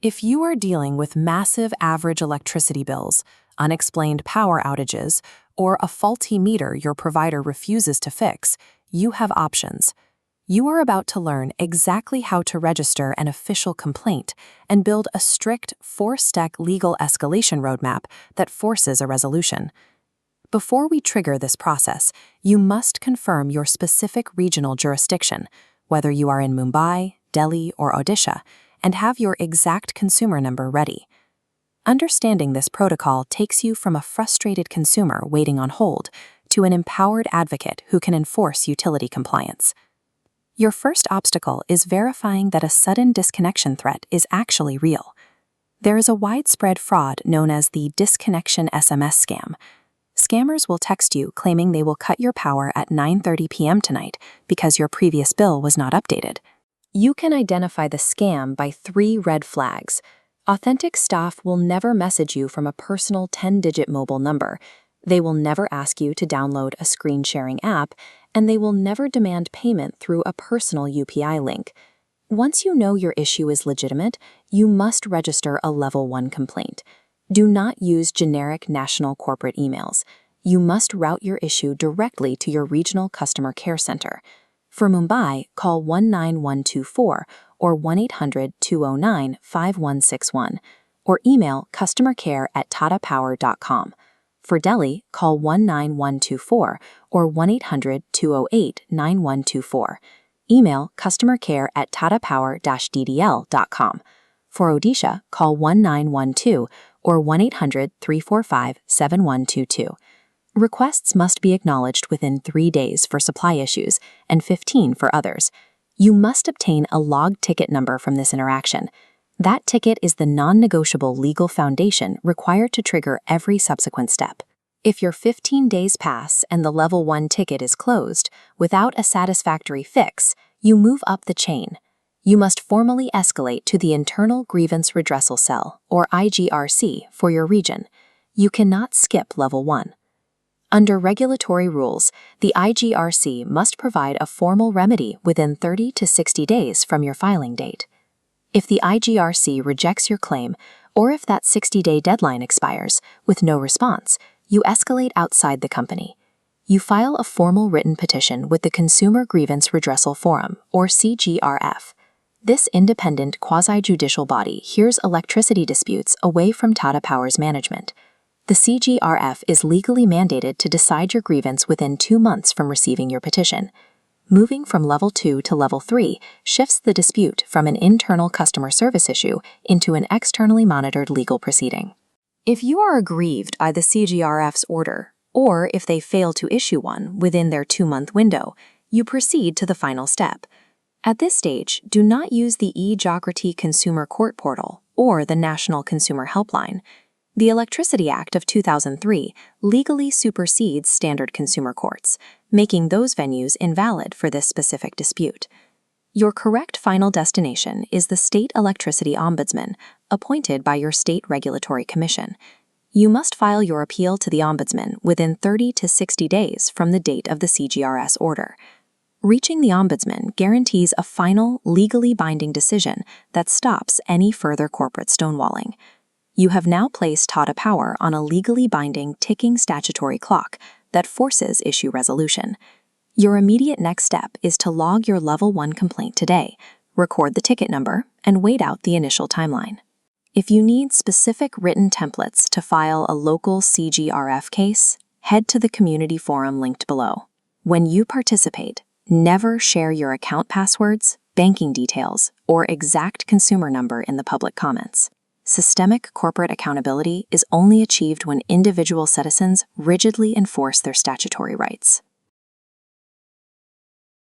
If you are dealing with massive average electricity bills, unexplained power outages, or a faulty meter your provider refuses to fix, you have options. You are about to learn exactly how to register an official complaint and build a strict 4-step legal escalation roadmap that forces a resolution. Before we trigger this process, you must confirm your specific regional jurisdiction, whether you are in Mumbai, Delhi, or Odisha, and have your exact consumer number ready. Understanding this protocol takes you from a frustrated consumer waiting on hold to an empowered advocate who can enforce utility compliance. Your first obstacle is verifying that a sudden disconnection threat is actually real. There is a widespread fraud known as the disconnection SMS scam. Scammers will text you claiming they will cut your power at 9:30 p.m. tonight because your previous bill was not updated. You can identify the scam by 3 red flags. Authentic staff will never message you from a personal 10-digit mobile number. They will never ask you to download a screen-sharing app, and they will never demand payment through a personal UPI link. Once you know your issue is legitimate, you must register a Level 1 complaint. Do not use generic national corporate emails. You must route your issue directly to your regional customer care center. For Mumbai, call 19124 or 1-800-209-5161, or email customercare@tatapower.com. For Delhi, call 19124 or 1-800-208-9124. Email customercare@tatapower-ddl.com. For Odisha, call 1912 or 1-800-345-7122. Requests must be acknowledged within 3 days for supply issues and 15 for others. You must obtain a logged ticket number from this interaction. That ticket is the non-negotiable legal foundation required to trigger every subsequent step. If your 15 days pass and the Level 1 ticket is closed without a satisfactory fix, you move up the chain. You must formally escalate to the Internal Grievance Redressal Cell, or IGRC, for your region. You cannot skip Level 1. Under regulatory rules, the IGRC must provide a formal remedy within 30 to 60 days from your filing date. If the IGRC rejects your claim, or if that 60-day deadline expires with no response, you escalate outside the company. You file a formal written petition with the Consumer Grievance Redressal Forum, or CGRF. This independent quasi-judicial body hears electricity disputes away from Tata Power's management. The CGRF is legally mandated to decide your grievance within 2 months from receiving your petition. Moving from Level 2 to Level 3 shifts the dispute from an internal customer service issue into an externally monitored legal proceeding. If you are aggrieved by the CGRF's order, or if they fail to issue one within their 2-month window, you proceed to the final step. At this stage, do not use the eJagrati Consumer Court Portal or the National Consumer Helpline. The Electricity Act of 2003 legally supersedes standard consumer courts, making those venues invalid for this specific dispute. Your correct final destination is the State Electricity Ombudsman, appointed by your state regulatory commission. You must file your appeal to the Ombudsman within 30 to 60 days from the date of the CGRS order. Reaching the Ombudsman guarantees a final, legally binding decision that stops any further corporate stonewalling. You have now placed Tata Power on a legally binding ticking statutory clock that forces issue resolution. Your immediate next step is to log your Level 1 complaint today, record the ticket number, and wait out the initial timeline. If you need specific written templates to file a local CGRF case, head to the community forum linked below. When you participate, never share your account passwords, banking details, or exact consumer number in the public comments. Systemic corporate accountability is only achieved when individual citizens rigidly enforce their statutory rights.